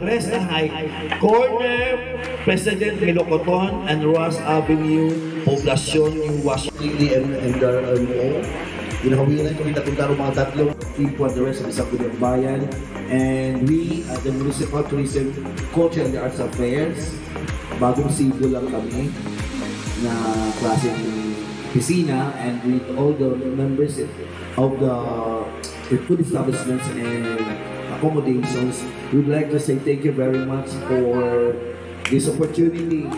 rest na height. Corner, President Milocoton and Ross Avenue, Poblacion, New Washington, and MO. Ginahawilan kami tatlong mga tatlong team for the rest of isang bayan. And we at the Municipal Tourism, Culture and the Arts Affairs, bagong sibo lang kami na klaseng piscina, and with all the members of the food establishments and accommodations, we'd like to say thank you very much for this opportunity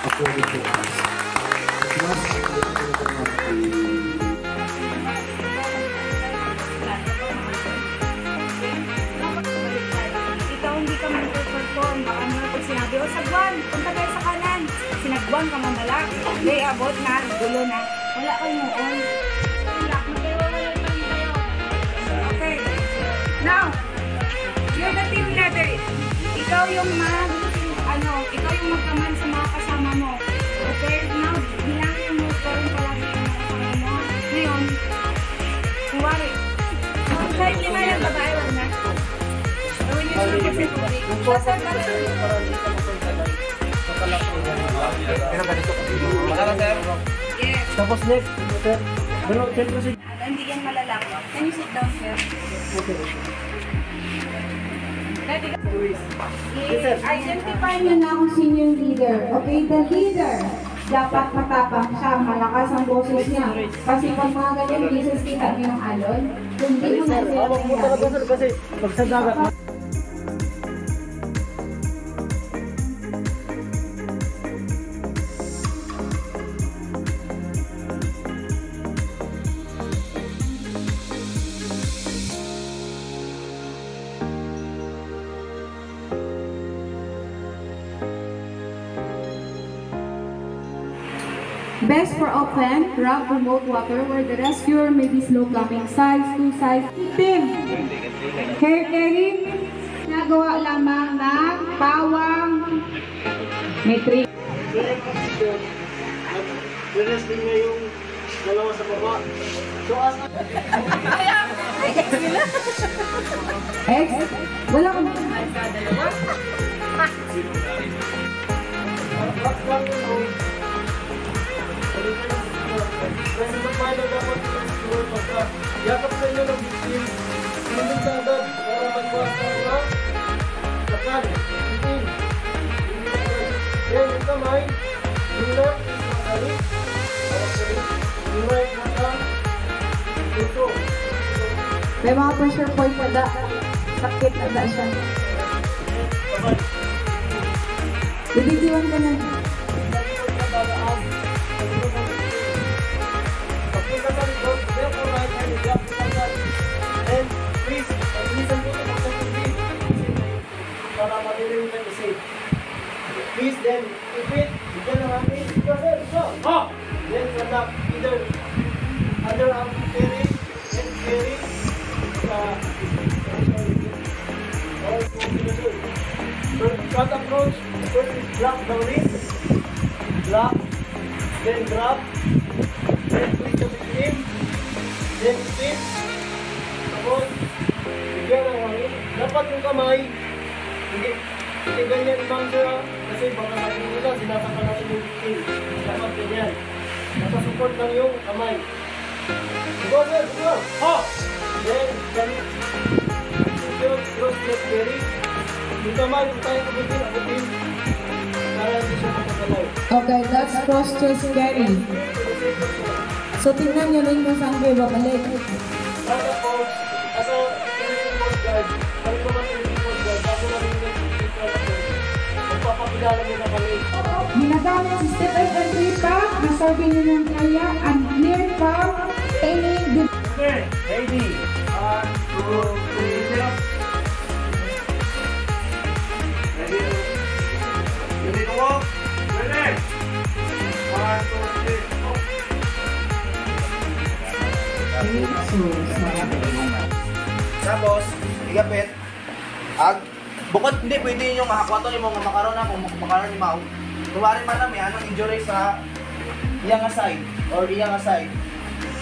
afforded to us. Ikaw hindi ka mag-perform, baka mo na pag sinabi, o sagwan, punta tayo sa kanan. Sinagwan ka man nala, may abot na, gulo na, wala kayo noon. Okay, now, you're the team leader. Ikaw yung ikaw yung magkaman sa mga kasama mo. Okay, now, bilangin mo, parang palagi yung mga kasama mo. Ngayon, kuwari, kahit lima yung babae, wag na. Gawin yung sure kasi tubig. Basta yes. Tapos next, sir. Hindi yan malalak. Can you sit down here? Okay. Ready? Identify nyo na kung sino yung leader. Okay, the leader. Dapat matapang siya, malakas ang boses niya. Kasi pag mga ganyan pieces kita nyo ng alon, kung di mo na sila talaga kasi pag sa dagat. Best for open, rough, remote water where the rescuer may be slow plumbing size, 2 size. Team, hair carrying, nagawa lamang ng pawang metri. Wresting niya yung dalawa sa baba. So as X, wala kang kasi magpahalaga dapat yung pagka yakap sa inyo ng victim, hindi ka agad para magbuwas ka na sakal, itin. Then, yung kamay, yung left is makali, yung right mata, ito. may mga pressure point na da. Sakit na da siya. Bibitiwan ka na. And please, listen to the message para madilim ka kasi. Please then, if it, bigyan ng amin, go! Then, anak, either other arm carry and carry short approach, first is drop the wrist, drop, then drop, then twist the victim, then spin. Tapos, bigyan ng hangin. Dapat yung kamay, hindi ganyan ibang siya, kasi baka natin nila, sinasaka natin yung victim. Dapat ganyan. Napasupport lang yung kamay. Go, sir, go! Oh! Then, cross leg carry. Yung kamay, kung tayo abutin, para hindi siya makagalaw. Okay, that's cross chest carry. So, tingnan nyo rin kung saan kayo babalik. Tapos, asa Philippine Coast Guard, balik naman Philippine Coast Guard, bago namin yung magpapakilala nyo na kami. Ginagamit si step up and three pack, nasabi nyo ng kaya, and clear pack, any good. Okay, ready. 1, 2, 3, zero. Ready? Ready to walk? Ready? 1, 2, 3, go. Tapos, igapit. Bukod, hindi, pwede yung makakwato yung mga makaroon na, kung makaroon yung mau. Tuwari man na may anong injury sa iyang side or iyang side.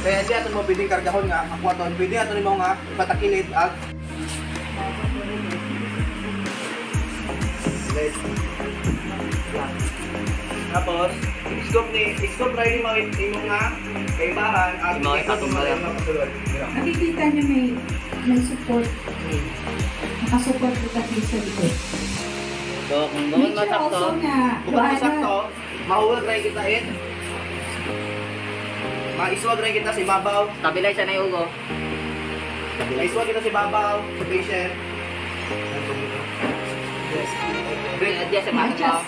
Kaya hindi ato mo pwede kargahon nga, makakwaton. Pwede ato mo nga ipatakilid Let's tapos, scope na yung mga kaibahan at Yung mga ikatong mga lang. kasulod. Nakikita niyo may support. Nakasupport kita sa likod. So, kung Make doon sure masakto, also na Kung masakto, mahuwag rin kita in. Maiswag rin kita si Babaw. stabilize na yung ugo. Maiswag kita si Babaw. Si patient. Adjust yung mga adjust.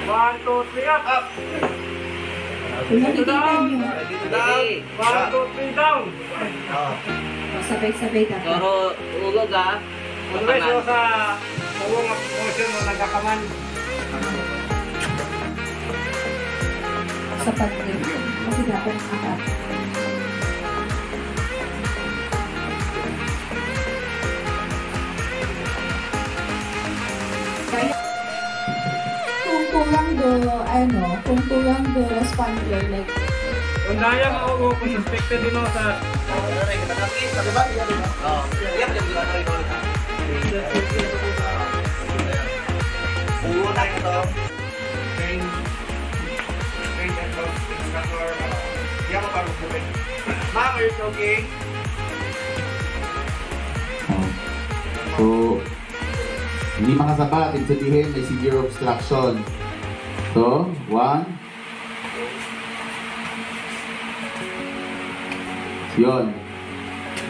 1, 2, 3, up! Up! Kung nakikita niyo, Dito down. 1, 2, 3, down! sabay-sabay dapat. Pero ugo ka, Always mo sa uwang motion mo nagkakaman. Sapat din. Kasi dapat apat. Kaya, kung tulang do responder, like, Kung daya maugo, kung suspected din mo sa Ulo na ito. Train and instructor. Diyan mo parang bukit. Ma'am, are you okay? So, hindi makasapat, ibig sabihin may severe obstruction. So, 1. Yun.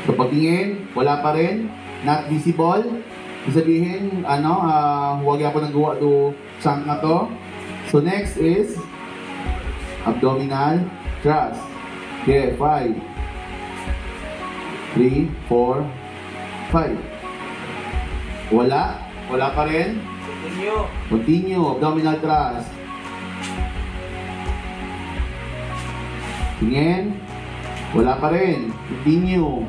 So, pagtingin, wala pa rin. Not visible. Ibig sabihin, huwag ako nagawa do chunk na to. So, next is abdominal thrust. Okay, 5. 3, 4, 5. Wala. Wala pa rin. Continue. Abdominal thrust. Tingin. Wala pa rin. Continue.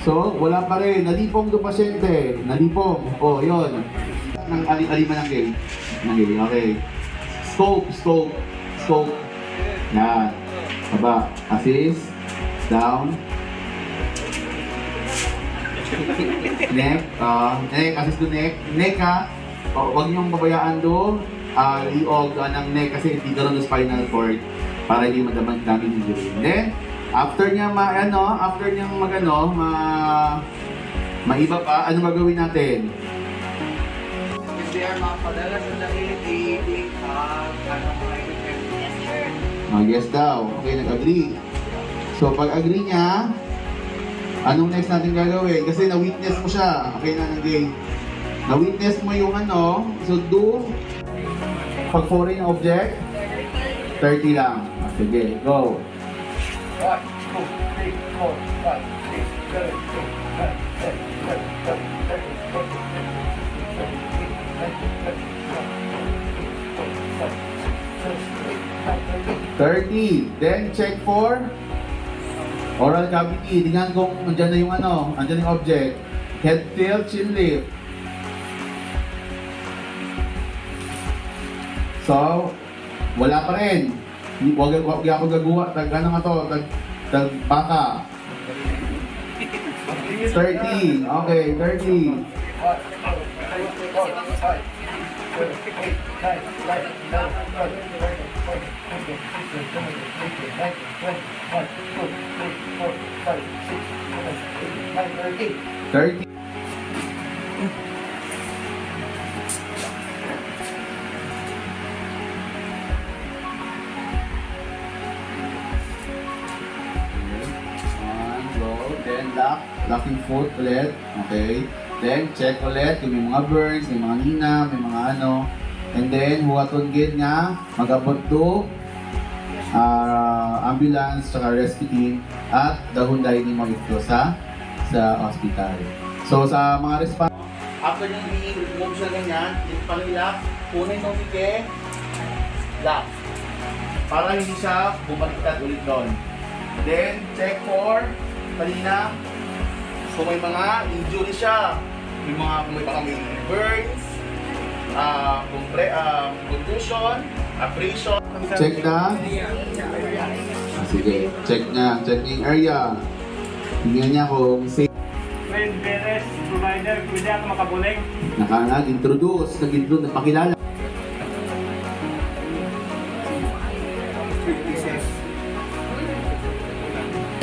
So, wala pa rin. Nalipong do pasyente. Nalipong. Oh, yun. Nang alima ng gay. Okay. Scope. Yan. Baba. Assist. Down. Neck. Neck. Assist to neck. Neck ha. Huwag niyong babayaan do. Liog ng neck kasi hindi doon ng spinal cord para hindi daming injury. Then, after niya maiba pa, ano magawin natin? If they are makapadala sa dahil, Yes daw. Okay, nag-agree. So, pag agree niya, anong next natin gagawin? Kasi na-witness mo siya. Okay na, nag-gay. Na-witness mo yung so do pag foreign object, 30 lang. Sige, go. 1, 2, 3, 4, 5, 30. Then check for oral cavity. Tingnan kung andyan na yung andyan yung object. Head tilt, chin lift. So, wala pa rin. Huwag ako gagawa. Tag baka. 30. Okay, 30. 30. Then locking foot ulit. Okay. Then check ulit kung may mga burns, may mga nina, may mga And then huwaton gid nga magabot do ambulance tsaka rescue team at dahunday ni mo ito sa hospital. So sa mga response after yung i-remove siya ganyan, yung panilak, kunin mo pike lock para hindi siya bumaliktad ulit doon. Then check for kanina kung may mga injury siya, may burns, contusion, abrasion. Check na. Sige, check niya yung area. Tingnan niya kung safe. may Lauren Perez, provider, pwede ako makabuling. Nag-introduce, nagpakilala.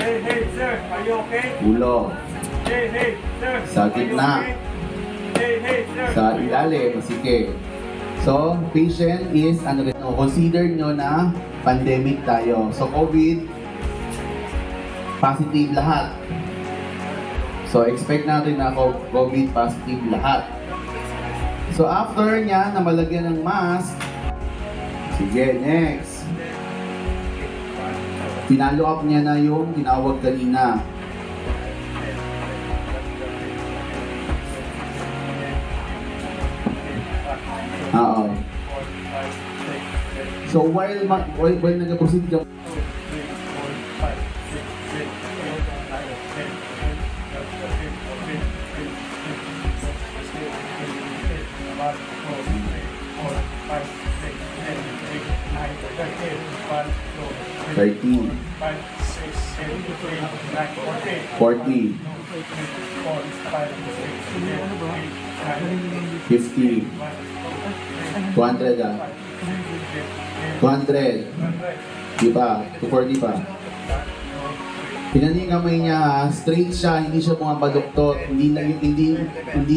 Hey, sir, are you okay? Ulo. Hey, sir, Sa are you gitna. okay? Hey, sir. Sa ilalim, sige. So, patient is, consider nyo na pandemic tayo. So, COVID, positive lahat. So, expect natin na COVID positive lahat. So, after niya na malagyan ng mask, sige, next. Pinalo up niya na yung tinawag kanina. Oo. So, while nag-proceed ka, $30, $40, $50, $200 $200, di ba? $240 pa. Tingnan niyo yung kamay niya, straight siya, hindi siya bumabaluktot, hindi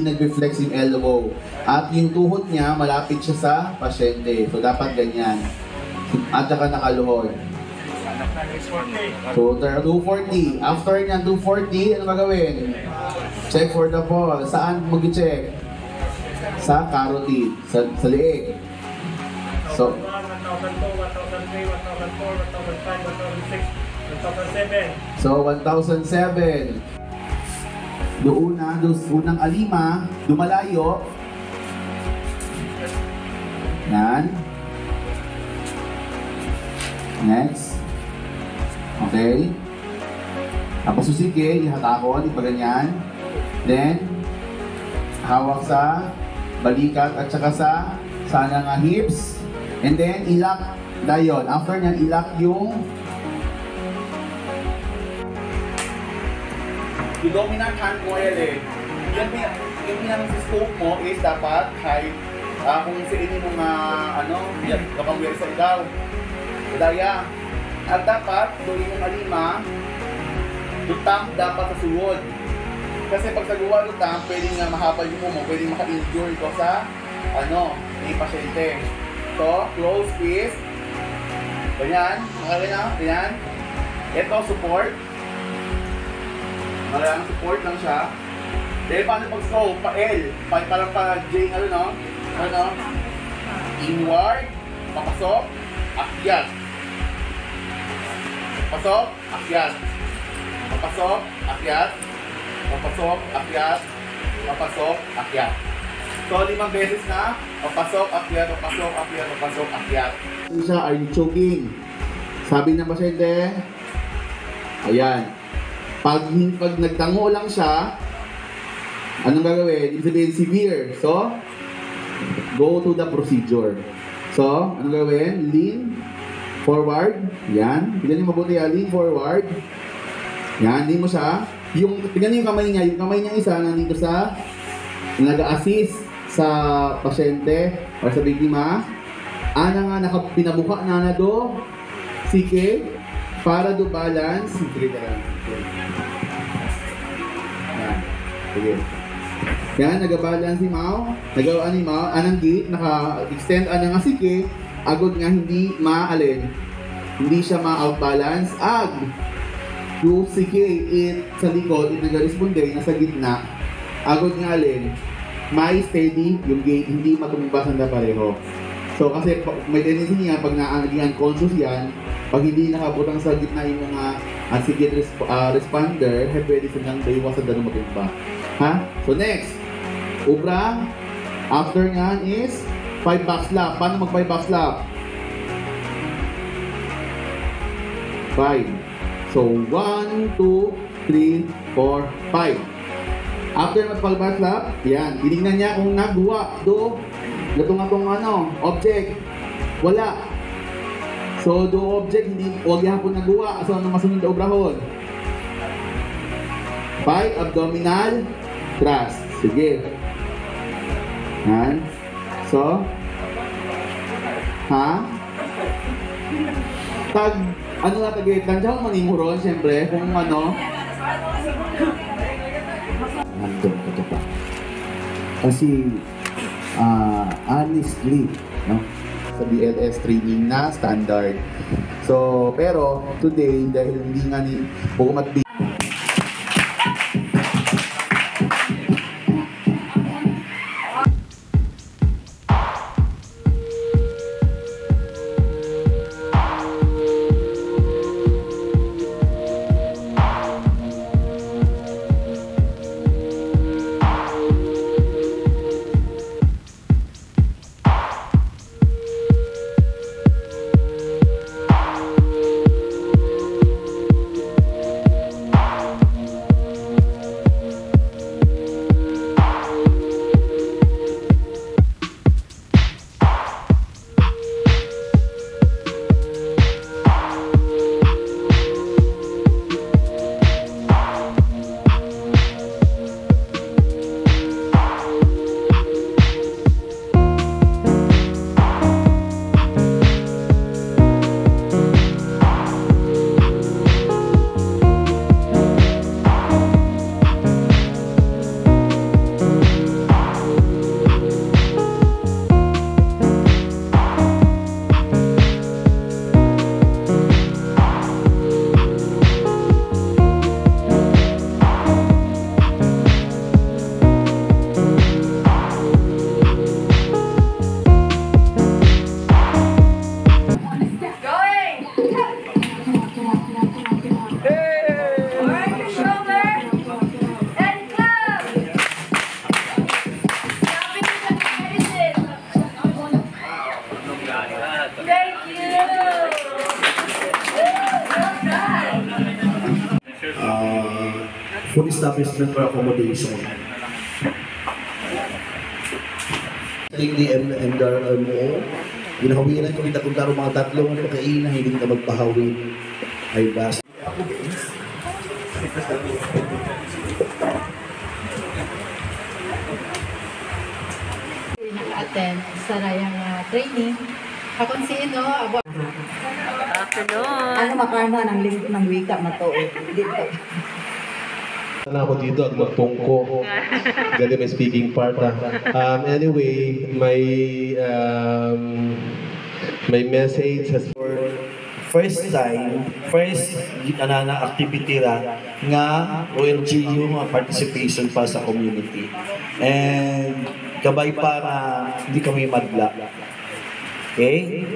nag-reflex yung elbow. At yung tuhod niya, malapit siya sa pasyente. So, dapat ganyan. At saka nakaluhod. So, 240. After niyan, 240, ano gagawin? Check for the fall. Saan mag-check? Sa carotid, sa leeg. So, 1,007. Doon unang alima, dumalayo. Yan. Next. Okay. Tapos susike, ihatakon, ipaganyan. Then, hawak sa balikat at saka sa nga hips. And then, ilak dayon. After nyan, ilak yung dominant hand mo yung pinang-scope mo is dapat high. Kung sinin mo nga, kapag wear sa ikaw. Daya. At dapat, doon yung alima, lutang dapat sa suwod. Kasi pag sa guwa lutang, pwedeng nga mahapal yung mo, pwedeng maka-injure ito sa, may pasyente. So, close fist. Ganyan. Makakali na. Ganyan. Ito, support. Malayang support lang siya. Dahil paano pag-scope? Pa-L. Parang pa-J, inward. Papasok. Akyat. Papasok. Akyat. Papasok. Akyat. Papasok. Akyat. Papasok. Akyat. So, 5 beses na. Papasok. Akyat. Papasok. Akyat. Papasok. Akyat. Siya, are you choking? Sabi ng pasyente. Ayan. Pag nagtango lang siya, anong gagawin? Ibig sabihin severe. So, go to the procedure. So, anong gagawin? Lean forward. Yan. Tignan niyo mabuti yan. Lean forward. Yan. Hindi mo siya. Tignan niyo yung kamay niya. Yung kamay niya isa nandito sa nag-assist sa pasyente o sa biktima. Ana nga pinabuka na do. Sige. Para do balance. Yan. Sige. Yan, nag-balance si Mao. Nagawa ni Mao. Anang gate, naka-extend anang asike. Agod nga hindi maalin. Hindi siya ma-outbalance. Ag. Yung sige, sa likod, nag-responde, nasa gitna. Agod nga alin. May steady yung gate, hindi matumbasan na pareho. So, kasi may tendency niya, pag naging unconscious yan, pag hindi nakabutang sa gitna yung mga unseated responder, pwede silang daiwasan na matumba. Ha? So, next. Ubra. After nyan is 5 back slap. Paano mag 5 back slap? 5. So, 1, 2, 3, 4, 5. After mag-5 back slap, yan. Tinignan niya kung nagawa do gatong object. Wala. So, do object, huwag yapon nagawa. So, ano masunod na obrahon? 5 abdominal thrust. Sige. Yan. So, ano na tagit? Nandiyan ko manimuron, siyempre, kung ano. Nandun, ito pa. Kasi, honestly, no? Sa BLS training na standard. So, pero, today, dahil hindi nga ni Bukumat full establishment for accommodation. Hindi MDRMO, ginahawinan ko kita kung taro mga tatlong pagkain na hindi ka magpahawin ay bas. Naka-attend sa rayang training. Ako sino? Ano makarna ng wika na to? Dito. Na ako dito at magtungko. Galing may speaking part. Anyway, my message has for first activity nga OLGU mga participation pa sa community. And gabay para hindi kami madla. Okay?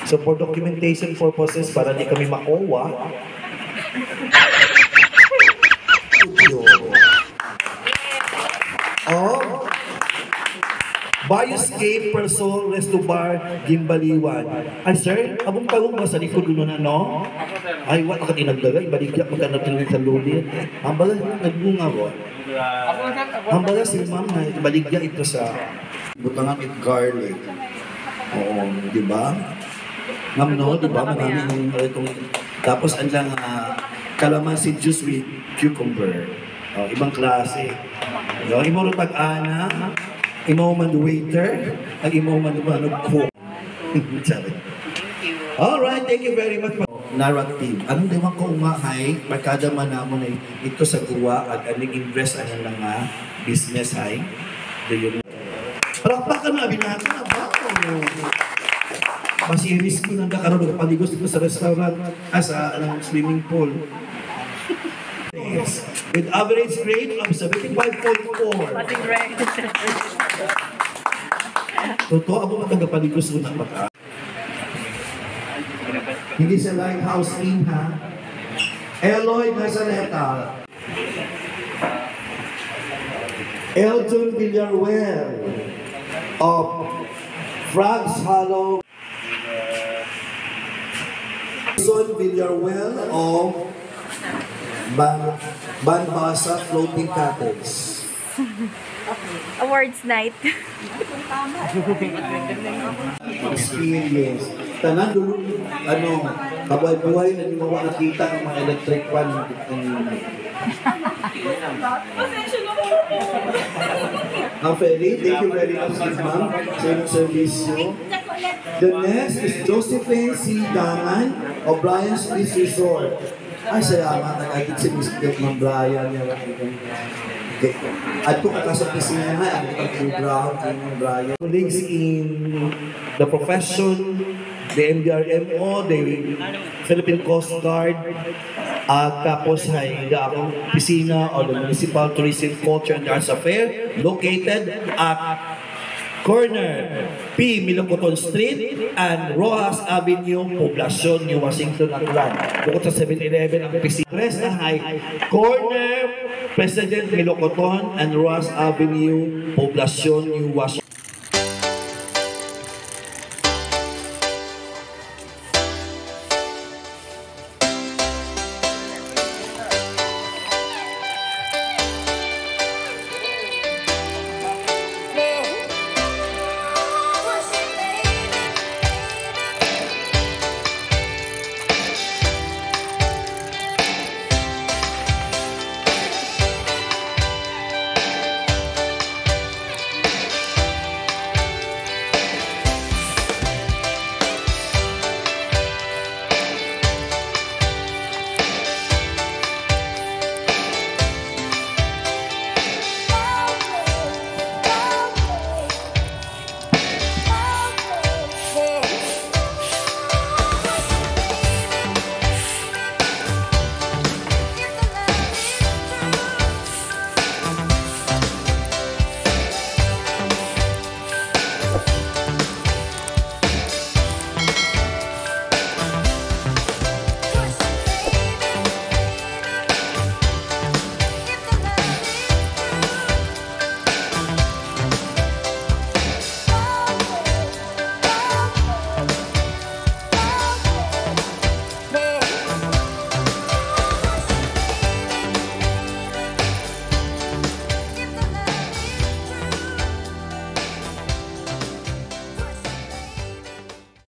So for documentation purposes, para di kami makuha, Bioscape Persol Resto Bar Gimbaliwan. Ay sir, abong tagong ba sa likod doon na no? Ay wala ka tinagdagay, baligyak magkanatin sa lulit. Ang baga nagbunga ko. Ang baga si ma'am na baligya ito sa butangan with garlic. Oo, di ba? Ma'am no, di ba? Maraming itong tapos andang calamansi juice with cucumber. Ibang klase. Imo tag-ana, imo man waiter, ang imo man cook. Alright, thank you very much. Narrative. Anong di man ko umahay, markada man namon na ito sa guwa at aning invest ano lang business ay. Palakpakan na binata na ba? Masiris ko nang karon ng paligos dito sa restaurant sa swimming pool. Yes. With average grade of 75.4. Totoo ako magkagapaligos ko ng baka. Hindi sa Lighthouse Inn ha. Eloy Nazareta. Elton Villarreal of Frags Hollow. Son Villarreal of Banbasa Floating Cottage. Awards night. Experience. Tanan dulu, kabuhay-buhay na hindi mo nakita ng mga electric fan. Pasensya na po. Ferry, thank you very much, ma'am, sa inyong service nyo. The next is Josephine C. Dangan of Brian's Beach Resort. Ay, salamat. Nag-agit si Mr. Ma'am Brian. Okay. At kung kakasap na siya nga, ang pag-ground kay Ma'am Brian. Colleagues in the profession, the MDRMO, the Philippine Coast Guard, at tapos ay akong opisina o the Municipal Tourism Culture and Arts Affair located at corner P. Milocoton Street and Rojas Avenue, Poblacion, New Washington, Aklan. Bukod sa 7-Eleven ang opisina. Rest na ay corner President Milocoton and Rojas Avenue, Poblacion, New Washington.